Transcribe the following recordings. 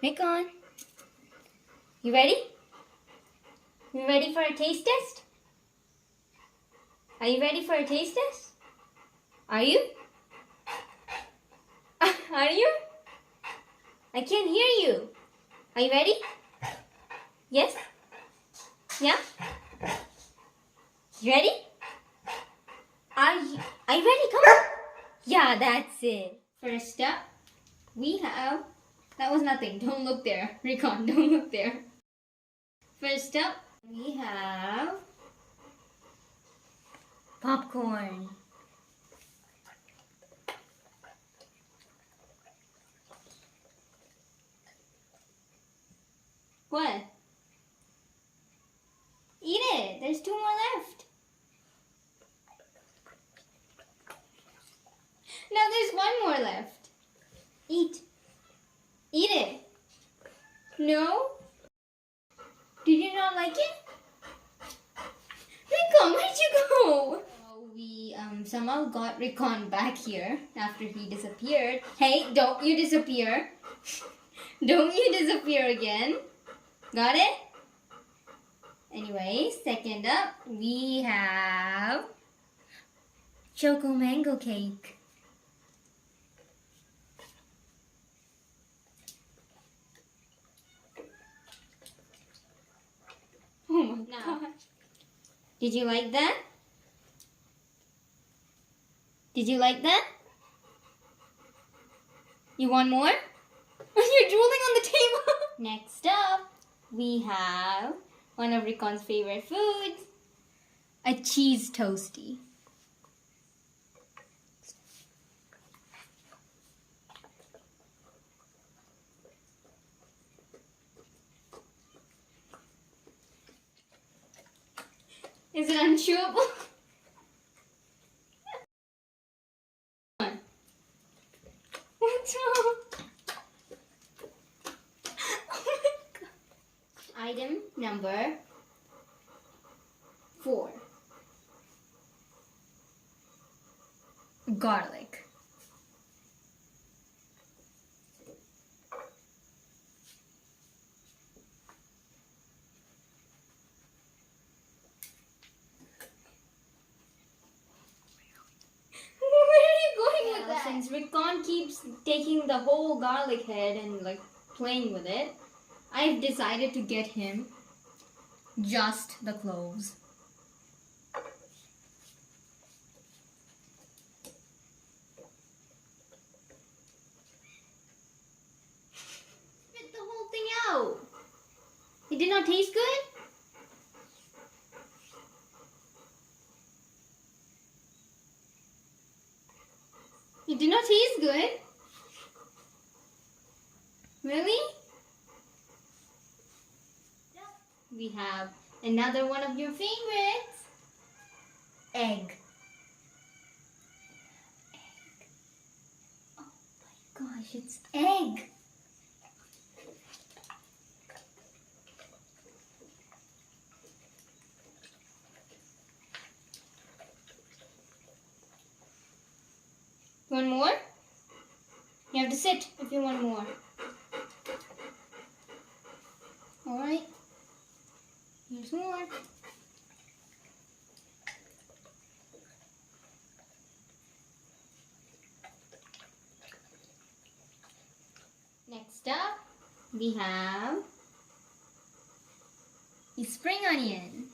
Rickon, you ready? You ready for a taste test? Are you ready for a taste test? Are you? Are you? I can't hear you. Are you ready? Yes? Yeah? You ready? Are you ready? Come on. Yeah, that's it. First up, we have... That was nothing. Don't look there. Rickon, don't look there. First up, we have... popcorn. What? Eat it. There's 2 more left. No, there's 1 more left. Eat. Eat it. No? Did you not like it? Rickon, where'd you go? We somehow got Rickon back here after he disappeared. Hey, don't you disappear. Don't you disappear again. Got it? Anyway, second up, we have Choco mango cake. Oh my gosh. Did you like that? Did you like that? You want more? You're drooling on the table. Next up, we have one of Rickon's favorite foods, a cheese toastie. Is it unchewable? What's wrong? Oh my God. Item number 4. Garlic. Since Rickon keeps taking the whole garlic head and like playing with it, I've decided to get him just the cloves. Spit the whole thing out. It did not taste good? It did not taste good. Really? We have another one of your favorites. Egg. Oh my gosh, it's egg. Want more? You have to sit if you want more. Alright. Here's more. Next up, we have a spring onion.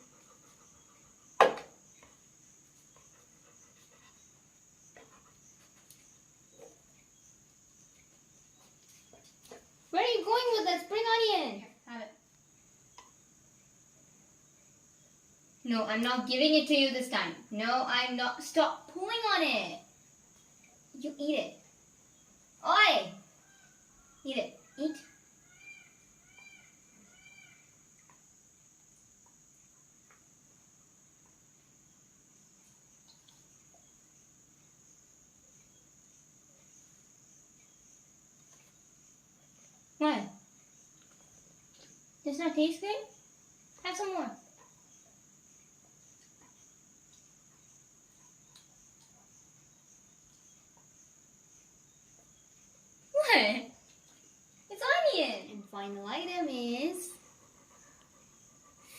Where are you going with that spring onion? Here, have it. No, I'm not giving it to you this time. No, I'm not. Stop pulling on it. You eat it. Oi! Eat it. Eat. What? Does not taste good? Have some more. What? It's onion. final item is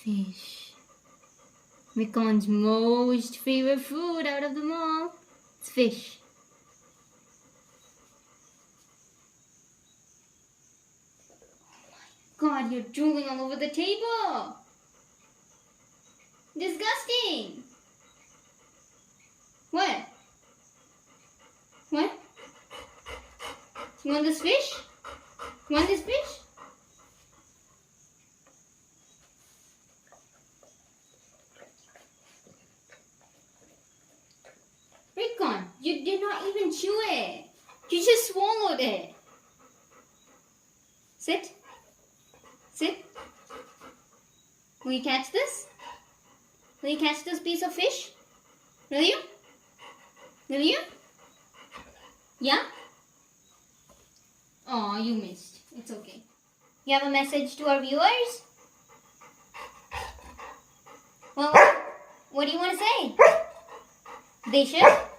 fish. Rickon's most favorite food out of them all. It's fish. God, you're drooling all over the table. Disgusting. What? What? You want this fish? You want this fish? Rickon, you did not even chew it. You just swallowed it. Sit. Sit. Will you catch this? Will you catch this piece of fish? Will you? Will you? Yeah? Oh, you missed. It's okay. You have a message to our viewers? Well, what do you want to say? They should?